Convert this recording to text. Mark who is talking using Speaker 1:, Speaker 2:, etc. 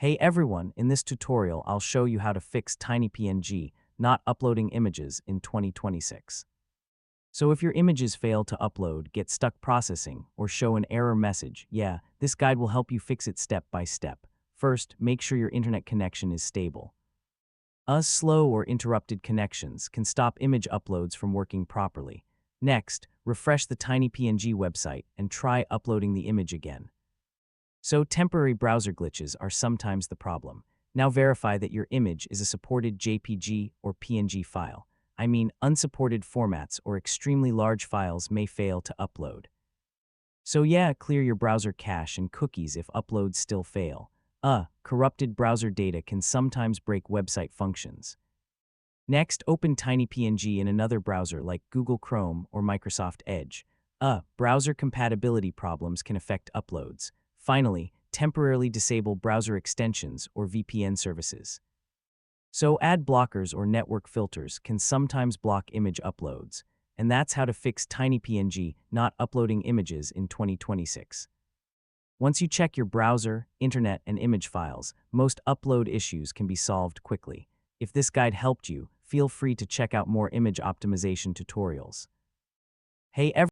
Speaker 1: Hey everyone, in this tutorial I'll show you how to fix TinyPNG not uploading images in 2026. So if your images fail to upload, get stuck processing, or show an error message, this guide will help you fix it step by step. First, make sure your internet connection is stable. Slow or interrupted connections can stop image uploads from working properly. Next, refresh the TinyPNG website and try uploading the image again. So temporary browser glitches are sometimes the problem. Now verify that your image is a supported JPG or PNG file. I mean, unsupported formats or extremely large files may fail to upload. So clear your browser cache and cookies if uploads still fail. Corrupted browser data can sometimes break website functions. Next, open TinyPNG in another browser like Google Chrome or Microsoft Edge. Browser compatibility problems can affect uploads. Finally, temporarily disable browser extensions or VPN services. So ad blockers or network filters can sometimes block image uploads, and that's how to fix TinyPNG not uploading images in 2026. Once you check your browser, internet, and image files, most upload issues can be solved quickly. If this guide helped you, feel free to check out more image optimization tutorials. Hey everyone.